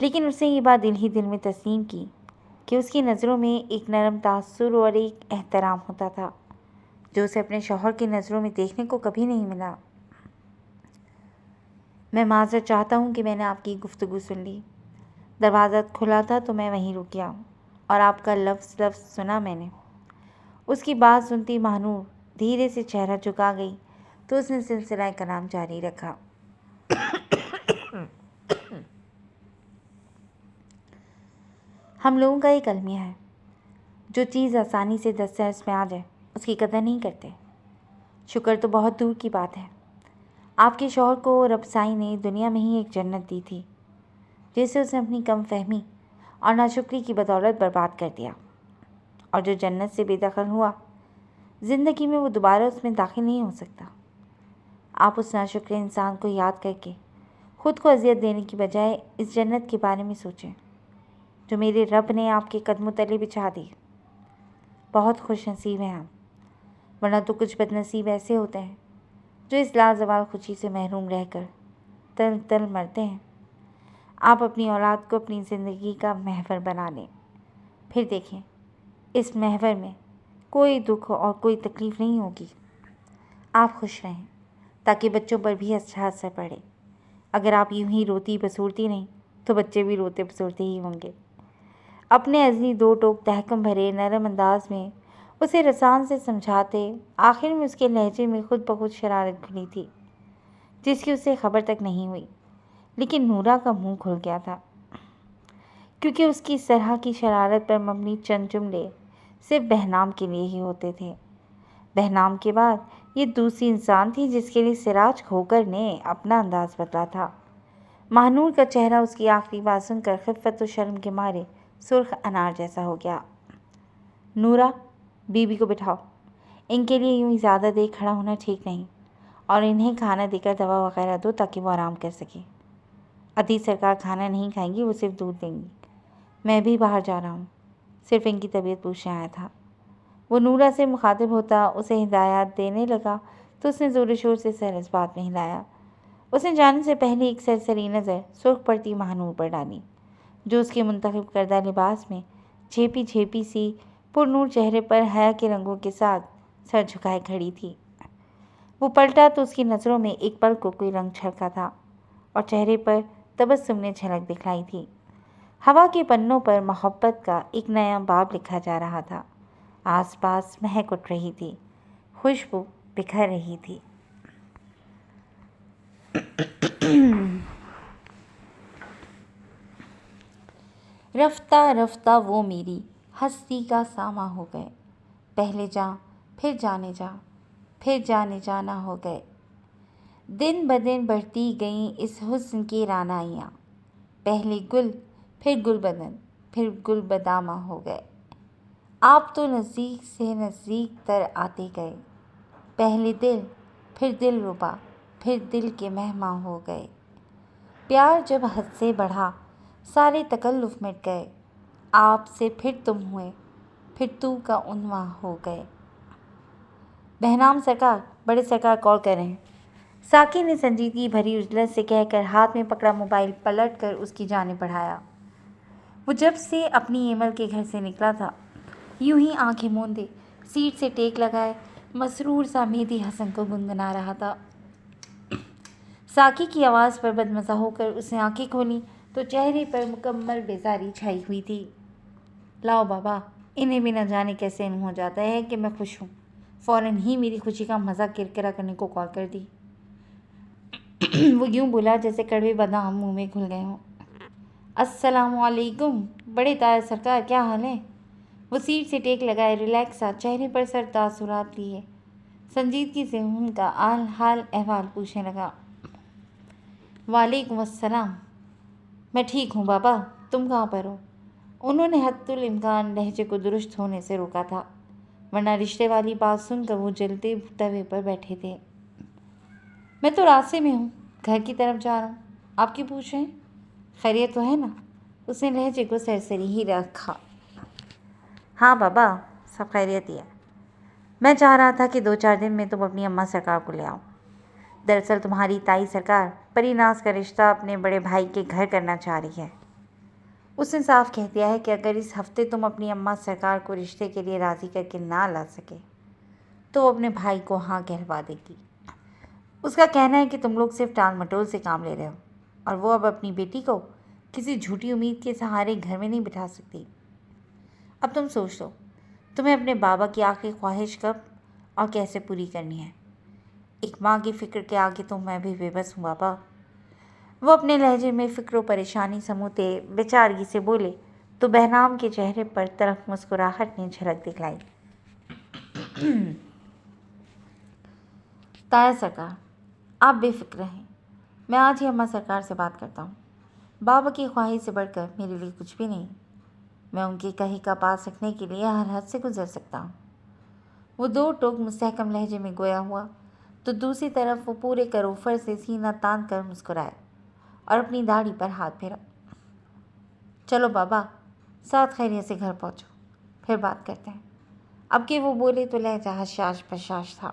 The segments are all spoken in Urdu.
لیکن اسے یہ بات دل ہی دل میں تسلیم کی کہ اس کی نظروں میں ایک نرم تاثر اور ایک احترام ہوتا تھا جو اسے اپنے شوہر کی نظروں میں دیکھنے کو کبھی نہیں ملا۔ میں معذرت چاہتا ہوں کہ میں نے آپ کی گفتگو سن لی۔ دروازہ کھلا تھا تو میں وہیں رک گیا اور آپ کا لفظ سنا میں نے۔ اس کی بات سنتی مہنور دھیرے سے چہرہ جھکا گئی تو اس نے سلسلہ کلام جاری رکھا۔ ہم لوگوں کا ایک المیہ ہے، جو چیز آسانی سے دسترس میں آ جائے اس کی قدر نہیں کرتے۔ شکر تو بہت دور کی بات ہے، آپ کے شوہر کو رب سائی نے دنیا میں ہی ایک جنت دی تھی جسے اس نے اپنی کم فہمی اور ناشکری کی بدولت برباد کر دیا، اور جو جنت سے بے دخل ہوا زندگی میں وہ دوبارہ اس میں داخل نہیں ہو سکتا۔ آپ اس ناشکر انسان کو یاد کر کے خود کو اذیت دینے کی بجائے اس جنت کے بارے میں سوچیں جو میرے رب نے آپ کے قدموں تلے بچھا دی۔ بہت خوش نصیب ہیں آپ، ورنہ تو کچھ بد نصیب ایسے ہوتے ہیں جو اس لازوال خوشی سے محروم رہ کر تل تل مرتے ہیں۔ آپ اپنی اولاد کو اپنی زندگی کا محور بنا لیں، پھر دیکھیں اس محور میں کوئی دکھ اور کوئی تکلیف نہیں ہوگی۔ آپ خوش رہیں تاکہ بچوں پر بھی اچھا اثر پڑے۔ اگر آپ یوں ہی روتی بسورتی نہیں تو بچے بھی روتے بسورتے ہی ہوں گے۔ اپنے ازلی دو ٹوک تحکم بھرے نرم انداز میں اسے رسان سے سمجھاتے آخر میں اس کے لہجے میں خود بخود شرارت کھلی تھی جس کی اسے خبر تک نہیں ہوئی، لیکن نورا کا منہ کھل گیا تھا کیونکہ اس کی اس طرح کی شرارت پر مبنی چند جملے صرف بہنام کے لیے ہی ہوتے تھے۔ بہنام کے بعد یہ دوسری انسان تھی جس کے لیے سراج کھوکر نے اپنا انداز بدلا تھا۔ مہنور کا چہرہ اس کی آخری بات سن کر خفت و شرم کے مارے سرخ انار جیسا ہو گیا۔ نورا، بیوی کو بٹھاؤ، ان کے لیے یوں ہی زیادہ دیر کھڑا ہونا ٹھیک نہیں، اور انہیں کھانا دے کر دوا وغیرہ دو تاکہ وہ آرام کر سکے۔ عدیل سرکار کھانا نہیں کھائیں گی، وہ صرف دودھ دیں گی۔ میں بھی باہر جا رہا ہوں، صرف ان کی طبیعت پوچھنے آیا تھا۔ وہ نورا سے مخاطب ہوتا اسے ہدایات دینے لگا تو اس نے زور و شور سے سر اس بات میں ہلایا۔ اس نے جانے سے پہلے ایک سرسری نظر سرخ پڑتی مہنور پر ڈالی جو اس کے منتخب کردہ لباس میں جھیپی جھیپی سی پر نور چہرے پر حیا کے رنگوں کے ساتھ سر جھکائے کھڑی تھی۔ وہ پلٹا تو اس کی نظروں میں ایک پل کو کوئی رنگ چھلکا تھا اور چہرے پر تبسم نے جھلک دکھلائی تھی۔ ہوا کے پنوں پر محبت کا ایک نیا باب لکھا جا رہا تھا۔ آس پاس مہک اٹھ رہی تھی، خوشبو بکھر رہی تھی۔ رفتہ رفتہ وہ میری ہستی کا ساماں ہو گئے، پہلے جاں پھر جانے جاں پھر جانے جانا ہو گئے۔ دن بدن بڑھتی گئیں اس حسن کی رعنائیاں، پہلے گل پھر گل بدن پھر گل بداماں ہو گئے۔ آپ تو نزدیک سے نزدیک تر آتے گئے، پہلے دل پھر دل ربا پھر دل کے مہماں ہو گئے۔ پیار جب حد سے بڑھا سارے تکلف مٹ گئے، آپ سے پھر تم ہوئے پھر تو کا عنواں ہو گئے۔ بہنام سرکار، بڑے سرکار کال کر رہے ہیں۔ ساقی نے سنجیدگی بھری اجلت سے کہہ کر ہاتھ میں پکڑا موبائل پلٹ کر اس کی جانب بڑھایا۔ وہ جب سے اپنی ایمل کے گھر سے نکلا تھا یوں ہی آنکھیں موندے سیٹ سے ٹیک لگائے مسرور سا مہدی حسن کو گنگنا رہا تھا۔ ساقی کی آواز پر بدمزہ ہو کر اس نے آنکھیں کھولیں تو چہرے پر مکمل بیزاری چھائی ہوئی تھی۔ لاؤ بابا، انہیں بھی نہ جانے کیسے علم ہو جاتا ہے کہ میں خوش ہوں، فوراً ہی میری خوشی کا مزہ کرکرا کرنے کو کال کر دی۔ وہ یوں بولا جیسے کڑوے بادام منہ میں گھل گئے ہوں۔ السلام علیکم بڑے تایا سرکار، کیا حال ہے؟ وہ سیٹ سے ٹیک لگائے ریلیکس سا چہرے پر سر تاثرات لیے سنجیدگی سے ان کا حال احوال پوچھنے لگا۔ وعلیکم السلام، میں ٹھیک ہوں بابا، تم کہاں پر ہو؟ انہوں نے حتی الامکان لہجے کو درست ہونے سے روکا تھا، ورنہ رشتے والی بات سن کر وہ جلتے توے پر بیٹھے تھے۔ میں تو راستے میں ہوں، گھر کی طرف جا رہا ہوں، آپ کی پوچھ رہے ہیں؟ خیریت تو ہے نا؟ اس نے لہجے کو سرسری ہی رکھا۔ ہاں بابا، سب خیریت ہی ہے۔ میں چاہ رہا تھا کہ 2-4 دن میں تم اپنی اماں سرکار کو لے آؤ۔ دراصل تمہاری تائی سرکار پری ناز کا رشتہ اپنے بڑے بھائی کے گھر کرنا چاہ رہی ہے۔ اس نے صاف کہہ دیا ہے کہ اگر اس ہفتے تم اپنی اماں سرکار کو رشتے کے لیے راضی کر کے نہ لا سکے تو وہ اپنے بھائی کو ہاں کہلوا دے گی۔ اس کا کہنا ہے کہ تم لوگ صرف ٹال مٹول سے کام لے رہے ہو اور وہ اب اپنی بیٹی کو کسی جھوٹی امید کے سہارے گھر میں نہیں بٹھا سکتی۔ اب تم سوچ لو تمہیں اپنے بابا کی آخری خواہش کب اور کیسے پوری کرنی ہے۔ ایک ماں کی فکر کے آگے تو میں بھی بے بس ہوں بابا۔ وہ اپنے لہجے میں فکر و پریشانی سموتے بیچارگی سے بولے تو بہنام کے چہرے پر تلخ مسکراہٹ نے جھلک دکھلائی۔ تایا سرکار، آپ بے فکر رہیں، میں آج ہی اماں سرکار سے بات کرتا ہوں۔ بابا کی خواہش سے بڑھ کر میرے لیے کچھ بھی نہیں۔ میں ان کی کہی کا پاس رکھنے کے لیے ہر حد سے گزر سکتا ہوں۔ وہ دو ٹوک مستحکم لہجے میں گویا ہوا تو دوسری طرف وہ پورے کروفر سے سینہ تان کر مسکرائے اور اپنی داڑھی پر ہاتھ پھیرا۔ چلو بابا، ساتھ خیریت سے گھر پہنچو، پھر بات کرتے ہیں۔ اب کہ وہ بولے تو لہجہ حشاش پشاش تھا۔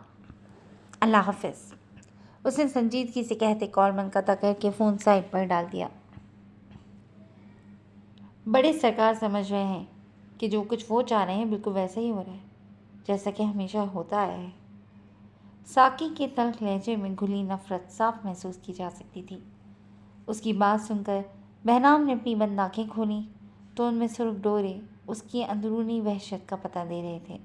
اللہ حافظ، اس نے سنجیدگی سے کہتے کال منقطع کر کے فون سائڈ پر ڈال دیا۔ بڑے سرکار سمجھ رہے ہیں کہ جو کچھ وہ چاہ رہے ہیں بالکل ویسا ہی ہو رہا ہے جیسا کہ ہمیشہ ہوتا آیا ہے۔ ساقی کے تلخ لہجے میں گھلی نفرت صاف محسوس کی جا سکتی تھی۔ اس کی بات سن کر بہنام نے اپنی بند آنکھیں کھولیں تو ان میں سرخ ڈورے اس کی اندرونی وحشت کا پتہ دے رہے تھے۔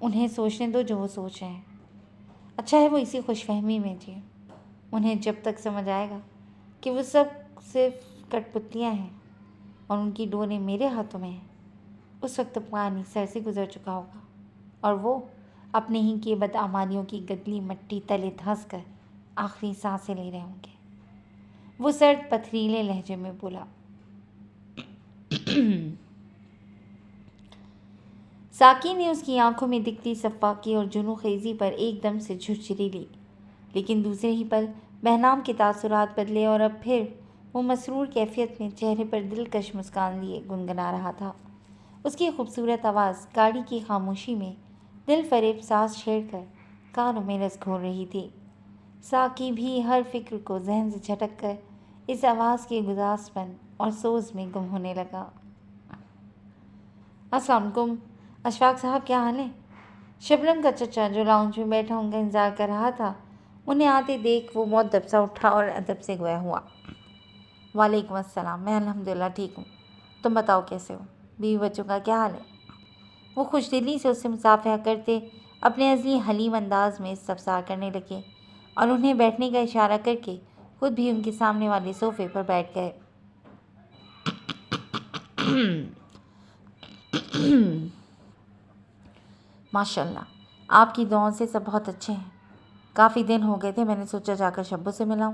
انہیں سوچنے دو جو وہ سوچ رہے ہیں، اچھا ہے وہ اسی خوش فہمی میں جیے۔ انہیں جب تک سمجھ آئے گا کہ وہ سب صرف کٹ پتلیاں ہیں اور ان کی ڈوریں میرے ہاتھوں میں ہیں، اس وقت پانی سر سے گزر چکا ہوگا اور وہ اپنے ہی کی بدعمالیوں کی گدلی مٹی تلے دھنس کر آخری سانسیں لے رہے ہوں گے۔ وہ سرد پتھریلے لہجے میں بولا۔ ساقی نے اس کی آنکھوں میں دکھتی سفاکی اور جنون خیزی پر ایک دم سے جھرجھری لی، لیکن دوسرے ہی پل بہنام کے تاثرات بدلے اور اب پھر وہ مسرور کیفیت میں چہرے پر دلکش مسکان لیے گنگنا رہا تھا۔ اس کی خوبصورت آواز گاڑی کی خاموشی میں دل فریب سانس چھیڑ کر کانوں میں رس گھول رہی تھی۔ ساقی بھی ہر فکر کو ذہن سے جھٹک کر اس آواز کے گداز پن اور سوز میں گم ہونے لگا۔ السلام علیکم اشفاق صاحب، کیا حال ہے؟ شبنم کا چچا جو لاؤنج میں بیٹھا ان کا انتظار کر رہا تھا، انہیں آتے دیکھ وہ مؤدب سا اٹھا اور ادب سے گویا ہوا۔ وعلیکم السلام، میں الحمدللہ ٹھیک ہوں، تم بتاؤ کیسے ہو؟ بیوی بچوں کا کیا حال ہے؟ وہ خوش دلی سے اس سے مصافحہ کرتے اپنے ازلی حلیم انداز میں استفسار کرنے لگے اور انہیں بیٹھنے کا اشارہ کر کے خود بھی ان کے سامنے والے صوفے پر بیٹھ گئے۔ ماشاءاللہ، آپ کی دعاؤں سے سب بہت اچھے ہیں۔ کافی دن ہو گئے تھے، میں نے سوچا جا کر شبو سے ملاؤں۔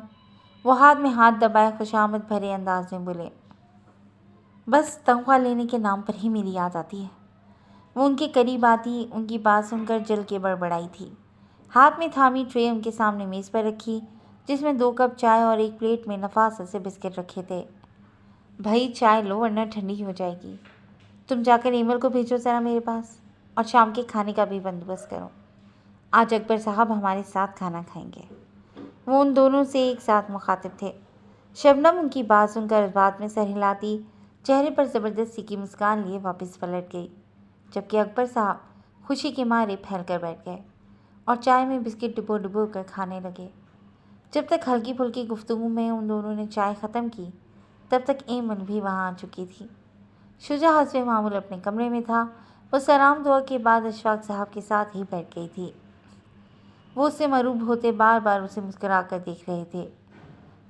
وہ ہاتھ میں ہاتھ دبائے خوشامد بھرے انداز میں بولے۔ بس تنخواہ لینے کے نام پر ہی میری یاد آتی ہے۔ وہ ان کے قریب آتی ان کی بات سن کر جل کے بڑبڑائی تھی۔ ہاتھ میں تھامی ٹرے ان کے سامنے میز پر رکھی جس میں 2 کپ چائے اور ایک پلیٹ میں نفاست سے بسکٹ رکھے تھے۔ بھائی چائے لو ورنہ ٹھنڈی ہو جائے گی۔ تم جا کر ایمل کو بھیجو ذرا میرے پاس، اور شام کے کھانے کا بھی بندوبست کرو۔ آج اکبر صاحب ہمارے ساتھ کھانا کھائیں گے۔ وہ ان دونوں سے ایک ساتھ مخاطب تھے۔ شبنم ان کی بات سن کر اس بات میں سر ہلاتی چہرے پر زبردستی کی مسکان لیے واپس پلٹ گئی، جبکہ اکبر صاحب خوشی کے مارے پھیل کر بیٹھ گئے اور چائے میں بسکٹ ڈبو ڈبو کر کھانے لگے۔ جب تک ہلکی پھلکی گفتگو میں ان دونوں نے چائے ختم کی تب تک ایمن بھی وہاں آ چکی تھی۔ شجا حسب معمول اپنے کمرے میں تھا۔ وہ سلام دعا کے بعد اشفاق صاحب کے ساتھ ہی بیٹھ گئی تھی۔ وہ اس سے مروب ہوتے بار بار اسے مسکرا کر دیکھ رہے تھے۔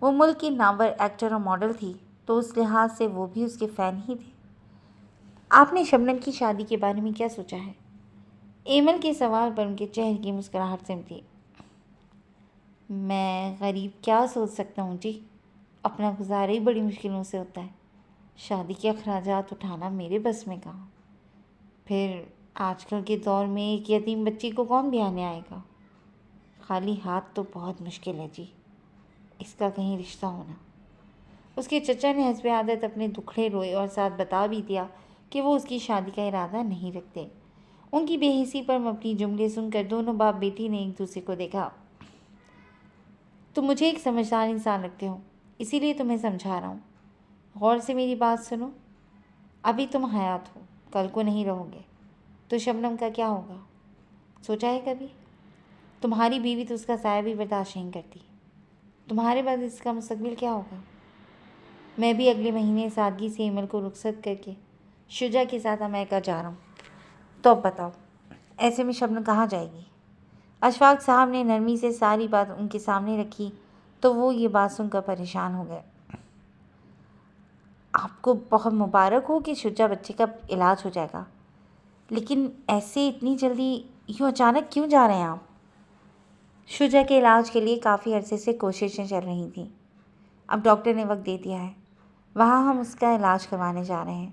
وہ ملک کی نامور ایکٹر اور ماڈل تھی تو اس لحاظ سے وہ بھی اس کے فین ہی تھے۔ آپ نے شبنم کی شادی کے بارے میں کیا سوچا ہے؟ ایمل کے سوال پر ان کے چہرے کی مسکراہٹ سمٹی۔ میں غریب کیا سوچ سکتا ہوں جی، اپنا گزارا ہی بڑی مشکلوں سے ہوتا ہے۔ شادی کے اخراجات اٹھانا میرے بس میں کہاں۔ پھر آج کل کے دور میں ایک یتیم بچی کو کون بیانے آئے گا؟ خالی ہاتھ تو بہت مشکل ہے جی، اس کا کہیں رشتہ ہونا۔ اس کے چچا نے حسب عادت اپنے دکھڑے روئے اور ساتھ بتا بھی دیا کہ وہ اس کی شادی کا ارادہ نہیں رکھتے۔ ان کی بے حسی پر مبنی جملے سن کر دونوں باپ بیٹی نے ایک دوسرے کو دیکھا۔ تم مجھے ایک سمجھدار انسان لگتے ہو، اسی لیے تمہیں سمجھا رہا ہوں۔ غور سے میری بات سنو، ابھی تم حیات ہو، کل کو نہیں رہو گے تو شبنم کا کیا ہوگا؟ سوچا ہے کبھی؟ تمہاری بیوی تو اس کا سایہ بھی برداشت نہیں کرتی، تمہارے بعد اس کا مستقبل کیا ہوگا؟ میں بھی اگلے مہینے سادگی سے ایمل کو رخصت کر کے شجا کے ساتھ امریکہ جا رہا ہوں، تو اب بتاؤ ایسے میں شبنم کہاں جائے گی؟ اشفاق صاحب نے نرمی سے ساری بات ان کے سامنے رکھی تو وہ یہ بات سن کر پریشان ہو گئے۔ آپ کو بہت مبارک ہو کہ شجا بچے کا علاج ہو جائے گا، لیکن ایسے اتنی جلدی یوں اچانک کیوں جا رہے ہیں آپ؟ شجا کے علاج کے لیے کافی عرصے سے کوششیں چل رہی تھیں، اب ڈاکٹر نے وقت دے دیا ہے، وہاں ہم اس کا علاج کروانے جا رہے ہیں،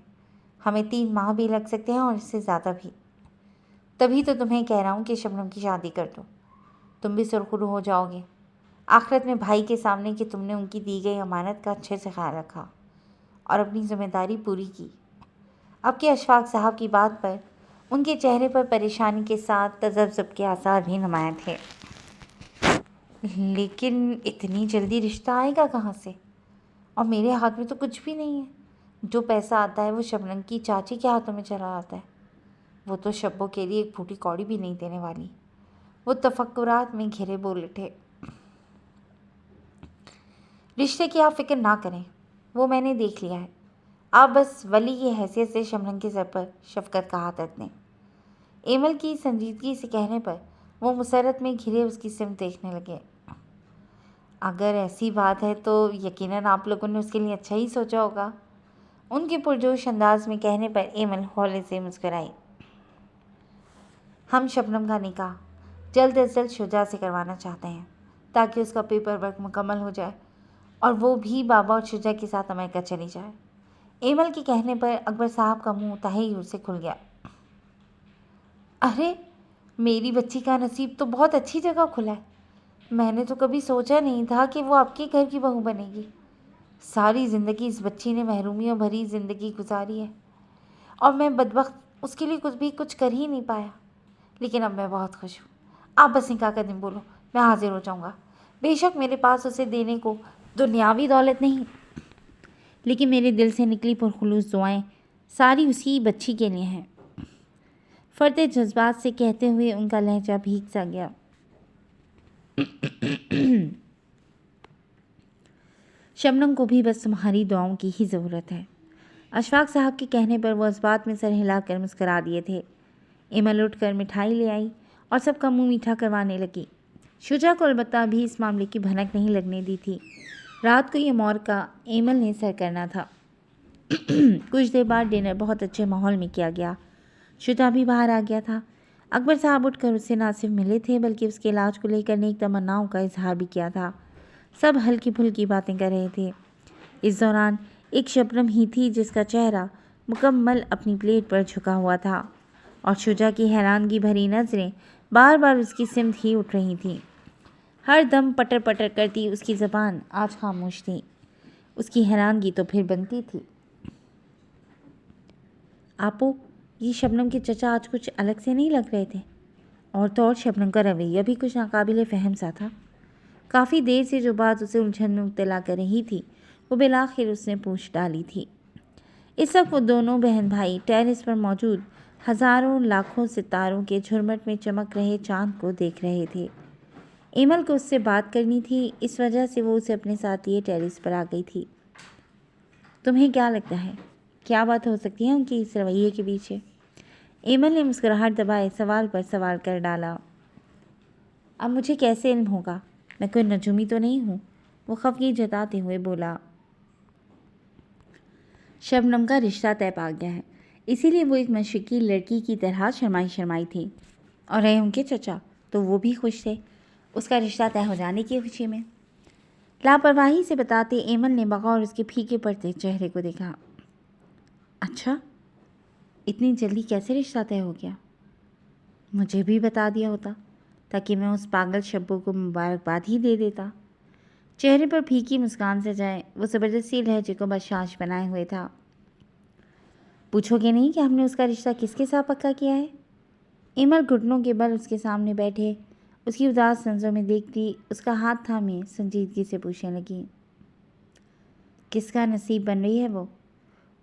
ہمیں 3 ماہ بھی لگ سکتے ہیں اور اس سے زیادہ بھی۔ تبھی تو تمہیں کہہ رہا ہوں کہ شبنم کی شادی کر دو، تم بھی سرخرو ہو جاؤ گے آخرت میں بھائی کے سامنے کہ تم نے ان کی دی گئی امانت کا اچھے سے خیال رکھا اور اپنی ذمہ داری پوری کی۔ اب کے اشفاق صاحب کی بات پر ان کے چہرے پر پریشانی کے ساتھ تذبذب کے آثار بھی نمایاں تھے۔ لیکن اتنی جلدی رشتہ آئے گا کہاں سے؟ اور میرے ہاتھ میں تو کچھ بھی نہیں ہے، جو پیسہ آتا ہے وہ شبنم کی چاچی کے ہاتھوں میں چلا آتا ہے، وہ تو شبوں کے لیے ایک پھوٹی کوڑی بھی نہیں دینے والی۔ وہ تفکرات میں گھرے بول اٹھے۔ رشتے کی آپ فکر نہ کریں، وہ میں نے دیکھ لیا ہے، آپ بس ولی کی حیثیت سے شبنم کے سر پر شفقت کا ہاتھ رکھ دیں۔ ایمل کی سنجیدگی سے کہنے پر وہ مسرت میں گھرے اس کی سمت دیکھنے لگے۔ اگر ایسی بات ہے تو یقیناً آپ لوگوں نے اس کے لیے اچھا ہی سوچا ہوگا، ان کے پرجوش انداز میں کہنے پر ایمل ہولے سے مسکرائی۔ ہم شبنم کا نکاح جلد از جلد شجاع سے کروانا چاہتے ہیں تاکہ اس کا پیپر ورک مکمل ہو جائے اور وہ بھی بابا اور شجاع کے ساتھ امریکہ چلی جائے۔ ایمل کے کہنے پر اکبر صاحب کا منہ تحیر سے کھل گیا۔ ارے میری بچی کا نصیب تو بہت اچھی جگہ کھلا ہے، میں نے تو کبھی سوچا نہیں تھا کہ وہ آپ کے گھر کی بہو بنے گی۔ ساری زندگی اس بچی نے محرومیوں بھری زندگی گزاری ہے اور میں بدبخت اس کے لیے کچھ کر ہی نہیں پایا، لیکن اب میں بہت خوش ہوں۔ آپ بس نکاح کا دن بولو، میں حاضر ہو جاؤں گا۔ بے شک میرے پاس اسے دینے کو دنیاوی دولت نہیں، لیکن میرے دل سے نکلی پرخلوص دعائیں ساری اسی بچی کے لیے ہیں۔ فرد جذبات سے کہتے ہوئے ان کا لہجہ بھیگ سا گیا۔ شبنم کو بھی بس تمہاری دعاؤں کی ہی ضرورت ہے۔ اشفاق صاحب کے کہنے پر وہ اس بات میں سر ہلا کر مسکرا دیے تھے۔ ایمل اٹھ کر مٹھائی لے آئی اور سب کا منہ میٹھا کروانے لگی۔ شجاع کو البتہ ابھی اس معاملے کی بھنک نہیں لگنے دی تھی۔ رات کو یہ مورکہ ایمل نے سر کرنا تھا۔ کچھ دیر بعد ڈنر بہت اچھے ماحول میں کیا گیا۔ شجاع بھی باہر آ گیا تھا۔ اکبر صاحب اٹھ کر اس سے نہ صرف ملے تھے بلکہ اس کے علاج کو لے کر نیک تمناؤں کا اظہار بھی کیا تھا۔ سب ہلکی پھلکی باتیں کر رہے تھے۔ اس دوران ایک شبنم ہی تھی جس کا چہرہ مکمل اپنی پلیٹ پر جھکا ہوا تھا اور شجاع کی حیرانگی بھری نظریں بار بار اس کی سمت ہی اٹھ رہی تھیں۔ ہر دم پٹر پٹر کرتی اس کی زبان آج خاموش تھی۔ اس کی حیرانگی تو پھر بنتی تھی۔ آپو، یہ شبنم کے چچا آج کچھ الگ سے نہیں لگ رہے تھے، اور تو اور شبنم کا رویہ بھی کچھ ناقابل فہم سا تھا۔ کافی دیر سے جو بات اسے الجھن میں مبتلا کر رہی تھی وہ بالآخر اس نے پوچھ ڈالی تھی۔ اس وقت وہ دونوں بہن بھائی ٹیرس پر موجود ہزاروں لاکھوں ستاروں کے جھرمٹ میں چمک رہے چاند کو دیکھ رہے تھے۔ ایمل کو اس سے بات کرنی تھی، اس وجہ سے وہ اسے اپنے ساتھ لیے ٹیرس پر آ گئی تھی۔ تمہیں کیا لگتا ہے کیا بات ہو سکتی ہے ان کی اس رویے کے پیچھے؟ ایمل نے مسکراہٹ دبائے سوال پر سوال کر ڈالا۔ اب مجھے کیسے علم ہوگا، میں کوئی نجومی تو نہیں ہوں، وہ خفگی جتاتے ہوئے بولا۔ شبنم کا رشتہ طے پا گیا ہے، اسی لیے وہ ایک مشرقی لڑکی کی طرح شرمائی شرمائی تھی، اور رہے ان کے چچا تو وہ بھی خوش تھے اس کا رشتہ طے ہو جانے کی خوشی میں۔ لاپرواہی سے بتاتے ایمل نے بغور اس کے پھیکے پڑتے چہرے کو دیکھا۔ اچھا، اتنی جلدی کیسے رشتہ طے ہو گیا؟ مجھے بھی بتا دیا ہوتا تاکہ میں اس پاگل شبو کو مبارکباد ہی دے دیتا۔ چہرے پر پھیکی مسکان سے جائے وہ زبردستی لہجے کو بشاش بنائے ہوئے تھا۔ پوچھو گے نہیں کہ ہم نے اس کا رشتہ کس کے ساتھ پکا کیا ہے؟ ایمل گھٹنوں کے بل اس کے سامنے بیٹھے اس کی اداس نظروں میں دیکھتی اس کا ہاتھ تھامے سنجیدگی سے پوچھنے لگی۔ کس کا نصیب بن رہی ہے وہ؟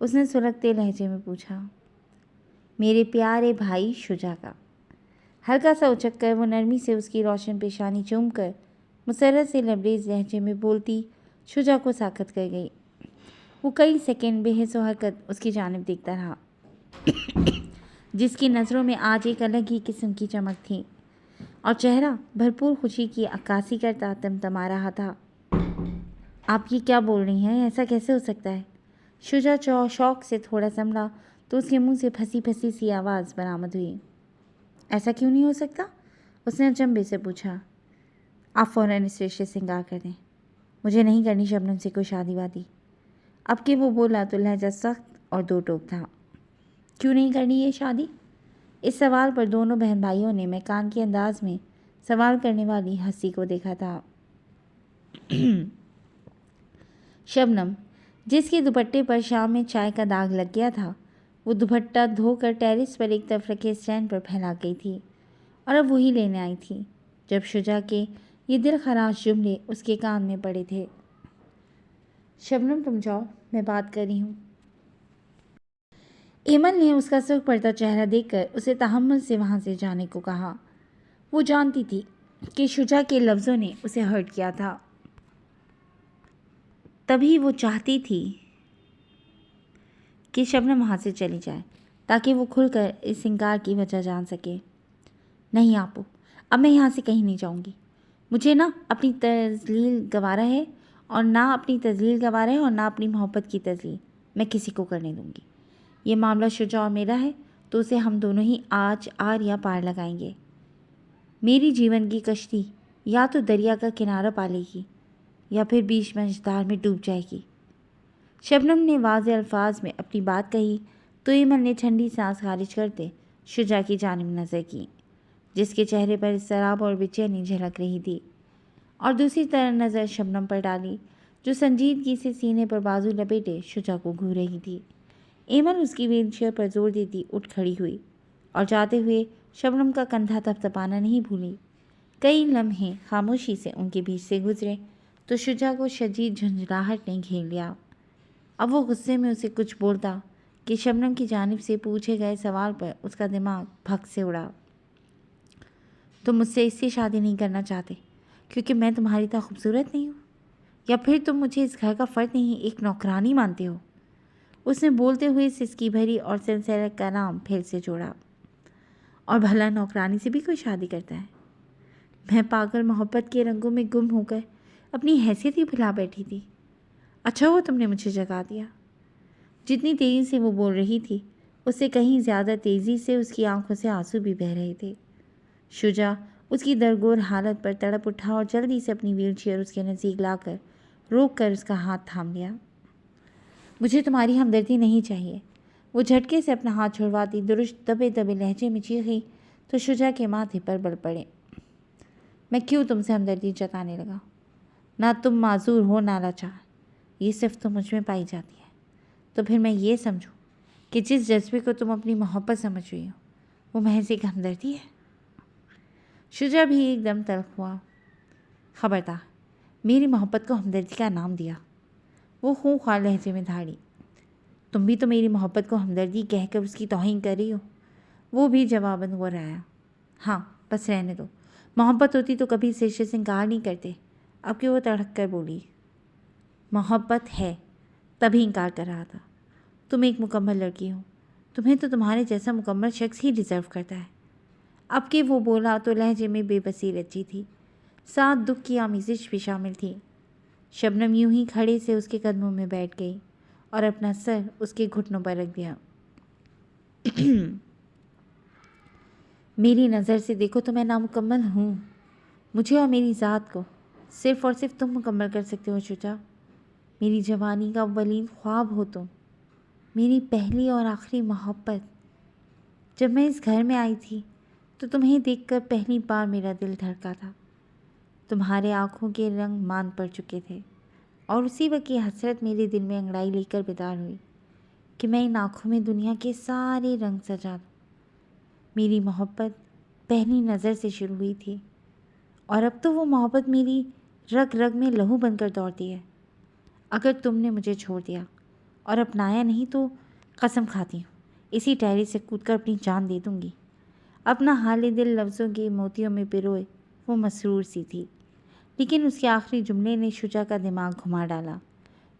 اس نے سلگتے لہجے میں پوچھا۔ میرے پیارے بھائی شجاع کا۔ ہلکا سا اچک کر وہ نرمی سے اس کی روشن پیشانی چوم کر مسرت سے لبریز لہجے میں بولتی شجاع کو ساکت کر گئی۔ وہ کئی سیکنڈ بے حس و حرکت اس کی جانب دیکھتا رہا، جس کی نظروں میں آج ایک الگ ہی قسم کی چمک تھی اور چہرہ بھرپور خوشی کی عکاسی کرتا تمتما رہا تھا۔ آپ یہ کیا بول رہی ہیں؟ ایسا کیسے ہو سکتا ہے؟ شجاع شوق سے تھوڑا سنبھلا تو اس کے منہ سے پھنسی پھنسی سی آواز برآمد ہوئی۔ ایسا کیوں نہیں ہو سکتا؟ اس نے اچنبھے سے پوچھا۔ آپ فوراً اس رشتے سے انکار کر دیں۔ مجھے نہیں کرنی شبنم سے کوئی شادی وادی۔ اب کہ وہ بولا تو لہجہ سخت اور دو ٹوک تھا۔ کیوں نہیں کرنی یہ شادی؟ اس سوال پر دونوں بہن بھائیوں نے میکان کے انداز میں سوال کرنے والی ہنسی کو دیکھا تھا۔ شبنم، جس کے دوپٹے پر شام میں چائے کا داغ لگ گیا تھا، وہ دوپٹہ دھو کر ٹیرس پر ایک طرف رکھے اسٹینڈ پر پھیلا گئی تھی اور اب وہی لینے آئی تھی جب شجاع کے یہ دل خراش جملے اس کے کان میں پڑے تھے۔ شبنم تم جاؤ، میں بات کر رہی ہوں۔ ایمن نے اس کا سرخ پڑتا چہرہ دیکھ کر اسے تحمل سے وہاں سے جانے کو کہا۔ وہ جانتی تھی کہ شجاع کے لفظوں نے اسے ہرٹ کیا تھا، تبھی وہ چاہتی تھی کہ شبنم وہاں سے چلی جائے تاکہ وہ کھل کر اس انکار کی وجہ جان سکے۔ نہیں آپو، اب میں یہاں سے کہیں نہیں جاؤں گی۔ مجھے نہ اپنی تذلیل گوارا ہے اور نہ اپنی محبت کی تذلیل میں کسی کو کرنے دوں گی۔ یہ معاملہ شجاع اور میرا ہے تو اسے ہم دونوں ہی آج آر یا پار لگائیں گے۔ میری جیون کی کشتی یا تو دریا کا کنارہ پالے گی یا پھر بیچ مجدار میں ڈوب جائے گی۔ شبنم نے واضح الفاظ میں اپنی بات کہی تو ایمن نے ٹھنڈی سانس خارج کرتے شجاع کی جانب نظر کی، جس کے چہرے پر اضطراب اور بے چینی جھلک رہی تھی، اور دوسری طرح نظر شبنم پر ڈالی جو سنجیدگی سے سینے پر بازو لپیٹے شجاع کو گھور رہی تھی۔ ایمن اس کی ویل چیئر پر زور دیتی اٹھ کھڑی ہوئی اور جاتے ہوئے شبنم کا کندھا تھپتھپانا نہیں بھولی۔ کئی لمحے خاموشی سے ان کے بیچ سے گزرے تو شجاع کو شدید جھنجھلاہٹ نے گھیر لیا۔ اب وہ غصے میں اسے کچھ بولتا کہ شبنم کی جانب سے پوچھے گئے سوال پر اس کا دماغ بھگ سے اڑا۔ تم مجھ سے اس لیے شادی نہیں کرنا چاہتے کیونکہ میں تمہاری طرح خوبصورت نہیں ہوں، یا پھر تم مجھے اس گھر کا فرد نہیں ایک نوکرانی مانتے ہو؟ اس نے بولتے ہوئے سسکی بھری اور سلسلہ کلام پھر سے جوڑا۔ اور بھلا نوکرانی سے بھی کوئی شادی کرتا ہے؟ میں پاگل محبت کے رنگوں میں گم ہو کر اپنی حیثیت ہی بھلا بیٹھی تھی۔ اچھا ہوا تم نے مجھے جگا دیا۔ جتنی تیزی سے وہ بول رہی تھی اس سے کہیں زیادہ تیزی سے اس کی آنکھوں سے آنسو بھی بہہ رہے تھے۔ شجاع اس کی درگور حالت پر تڑپ اٹھا اور جلدی سے اپنی ویل چیئر اس کے نزدیک لا کر روک کر اس کا ہاتھ تھام لیا۔ مجھے تمہاری ہمدردی نہیں چاہیے۔ وہ جھٹکے سے اپنا ہاتھ چھڑواتی درست دبے دبے لہجے میں چیخی تو شجاع کے ماتھے پر بڑھ پڑے۔ میں کیوں تم سے ہمدردی جتانے لگا؟ نہ تم معذور ہو نہ لاچار، یہ صرف تو مجھ میں پائی جاتی ہے۔ تو پھر میں یہ سمجھوں کہ جس جذبے کو تم اپنی محبت سمجھ رہی ہو وہ محض ایک ہمدردی ہے؟ شجاع بھی ایک دم تلخ ہوا۔ خبردار، میری محبت کو ہمدردی کا نام دیا، وہ خونخوار لہجے میں دھاڑی۔ تم بھی تو میری محبت کو ہمدردی کہہ کر اس کی توہین کر رہی ہو، وہ بھی جواباً غرایا۔ ہاں بس رہنے دو، محبت ہوتی تو کبھی اس رشتے سے انکار نہیں کرتے۔ اب کہ وہ تڑک کر بولی۔ محبت ہے تبھی انکار کر رہا تھا۔ تم ایک مکمل لڑکی ہو، تمہیں تو تمہارے جیسا مکمل شخص ہی ڈیزرو کرتا ہے۔ اب کہ وہ بولا تو لہجے میں بے بسی رچی تھی، ساتھ دکھ کی آمیزش بھی شامل تھی۔ شبنم یوں ہی کھڑے سے اس کے قدموں میں بیٹھ گئی اور اپنا سر اس کے گھٹنوں پر رکھ دیا۔ میری نظر سے دیکھو تو میں نامکمل ہوں، مجھے اور میری ذات کو صرف اور صرف تم مکمل کر سکتے ہو شجاع۔ میری جوانی کا اولین خواب ہو تم، میری پہلی اور آخری محبت۔ جب میں اس گھر میں آئی تھی تو تمہیں دیکھ کر پہلی بار میرا دل دھڑکا تھا۔ تمہارے آنکھوں کے رنگ مان پڑ چکے تھے اور اسی وقت یہ حسرت میرے دل میں انگڑائی لے کر بیدار ہوئی کہ میں ان آنکھوں میں دنیا کے سارے رنگ سجا دوں۔ میری محبت پہلی نظر سے شروع ہوئی تھی اور اب تو وہ محبت میری رگ رگ میں لہو بن کر دوڑتی ہے۔ اگر تم نے مجھے چھوڑ دیا اور اپنایا نہیں تو قسم کھاتی ہوں اسی ٹہری سے کود کر اپنی جان دے دوں گی۔ اپنا حال دل لفظوں کے موتیوں میں پروئے وہ مسرور سی تھی، لیکن اس کے آخری جملے نے شجا کا دماغ گھما ڈالا۔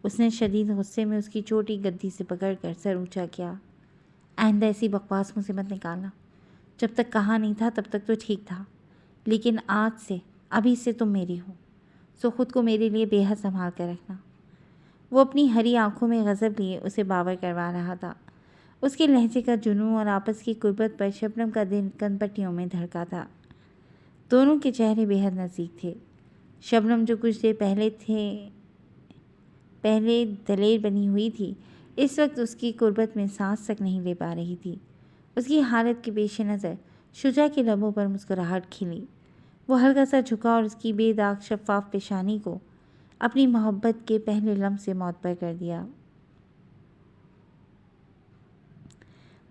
اس نے شدید غصے میں اس کی چھوٹی گدی سے پکڑ کر سر اونچا کیا۔ آئندہ ایسی بکواس مجھ سے مت نکالنا۔ جب تک کہا نہیں تھا تب تک تو ٹھیک تھا، لیکن آج سے ابھی سے تم میری ہو، سو خود کو میرے لیے بے حد سنبھال کر رکھنا۔ وہ اپنی ہری آنکھوں میں غضب لیے اسے باور کروا رہا تھا۔ اس کے لہجے کا جنون اور آپس کی قربت پر شبنم کا دل کن پٹیوں میں دھڑکا تھا۔ دونوں کے چہرے بے حد نزدیک تھے۔ شبنم جو کچھ دیر پہلے دلیر بنی ہوئی تھی، اس وقت اس کی قربت میں سانس تک نہیں لے پا رہی تھی۔ اس کی حالت کے پیش نظر شجا کے لبوں پر مسکراہٹ کھلی۔ وہ ہلکا سا جھکا اور اس کی بے داغ شفاف پیشانی کو اپنی محبت کے پہلے لمح سے معتبر کر دیا۔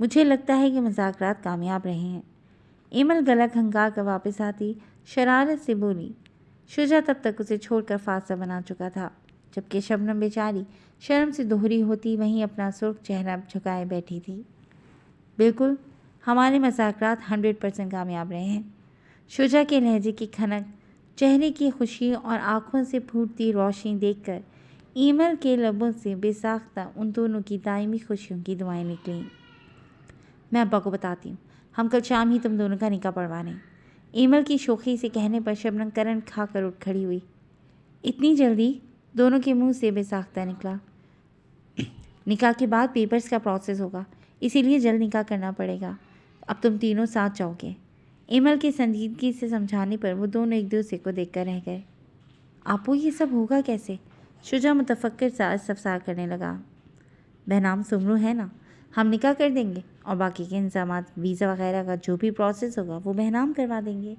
مجھے لگتا ہے کہ مذاکرات کامیاب رہے ہیں، ایمل گلا کھنگا کر واپس آتی شرارت سے بولی۔ شجا تب تک اسے چھوڑ کر فاصلہ بنا چکا تھا، جبکہ شبنم بیچاری شرم سے دوہری ہوتی وہیں اپنا سرخ چہرہ جھکائے بیٹھی تھی۔ بالکل، ہمارے مذاکرات 100% کامیاب رہے ہیں۔ شجا کے لہجے کی کھنک، چہرے کی خوشی اور آنکھوں سے پھوٹتی روشنی دیکھ کر ایمل کے لبوں سے بے ساختہ ان دونوں کی دائمی خوشیوں کی دعائیں نکلیں۔ میں ابا کو بتاتی ہوں، ہم کل شام ہی تم دونوں کا نکاح پڑھوا لیں۔ ایمل کی شوخی سے کہنے پر شبنم کرنٹ کھا کر اٹھ کھڑی ہوئی۔ اتنی جلدی؟ دونوں کے منہ سے بے ساختہ نکلا۔ نکاح کے بعد پیپرز کا پروسیس ہوگا، اسی لیے جلد نکاح کرنا پڑے گا۔ اب تم تینوں ساتھ جاؤ گے۔ ایمل کی سنجیدگی سے سمجھانے پر وہ دونوں ایک دوسرے کو دیکھ کر رہ گئے۔ آپو یہ سب ہوگا کیسے؟ شجا متفکر سا استفسار کرنے لگا۔ بہنام سمرو ہے نا، ہم نکاح کر دیں گے اور باقی کے انتظامات، ویزا وغیرہ کا جو بھی پروسیس ہوگا وہ بہنام کروا دیں گے۔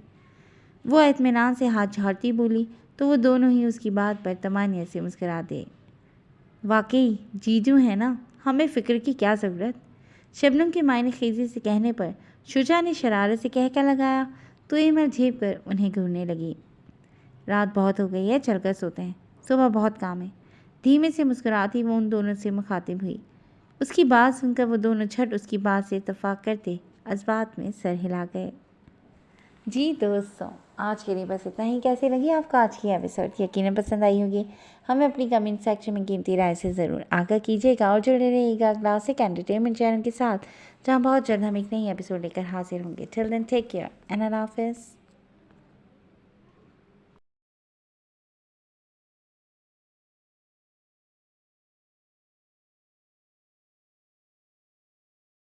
وہ اطمینان سے ہاتھ جھاڑتی بولی تو وہ دونوں ہی اس کی بات پر طمانینت سے مسکرا دے۔ واقعی جیجو ہے نا، ہمیں فکر کی کیا ضرورت؟ شبنم کے معنی خیزی سے کہنے پر شجا نے شرارت سے کہہ کر لگایا تو ایمل جھیپ کر انہیں گھورنے لگی۔ رات بہت ہو گئی ہے، چل کر سوتے ہیں، صبح بہت کام ہے۔ دھیمے سے مسکراتی وہ ان دونوں سے مخاطب ہوئی۔ اس کی بات سن کر وہ دونوں جھٹ اس کی بات سے اتفاق کرتے اس بات میں سر ہلا گئے۔ جی دوستوں، آج کے لیے بس اتنا ہی۔ کیسی لگی آپ کا آج کی ایپیسوڈ؟ یقیناً پسند آئی ہوگی۔ ہمیں اپنی کمنٹ سیکشن میں قیمتی رائے سے ضرور آگاہ کیجیے گا اور جڑے رہیے گا کلاسک انٹرٹینمنٹ چینل کے ساتھ، جہاں بہت جلد ہم ایک نئی ایپیسوڈ لے کر حاضر ہوں گے۔ ٹل دین ٹیک کیئر اینڈ اللہ حافظ۔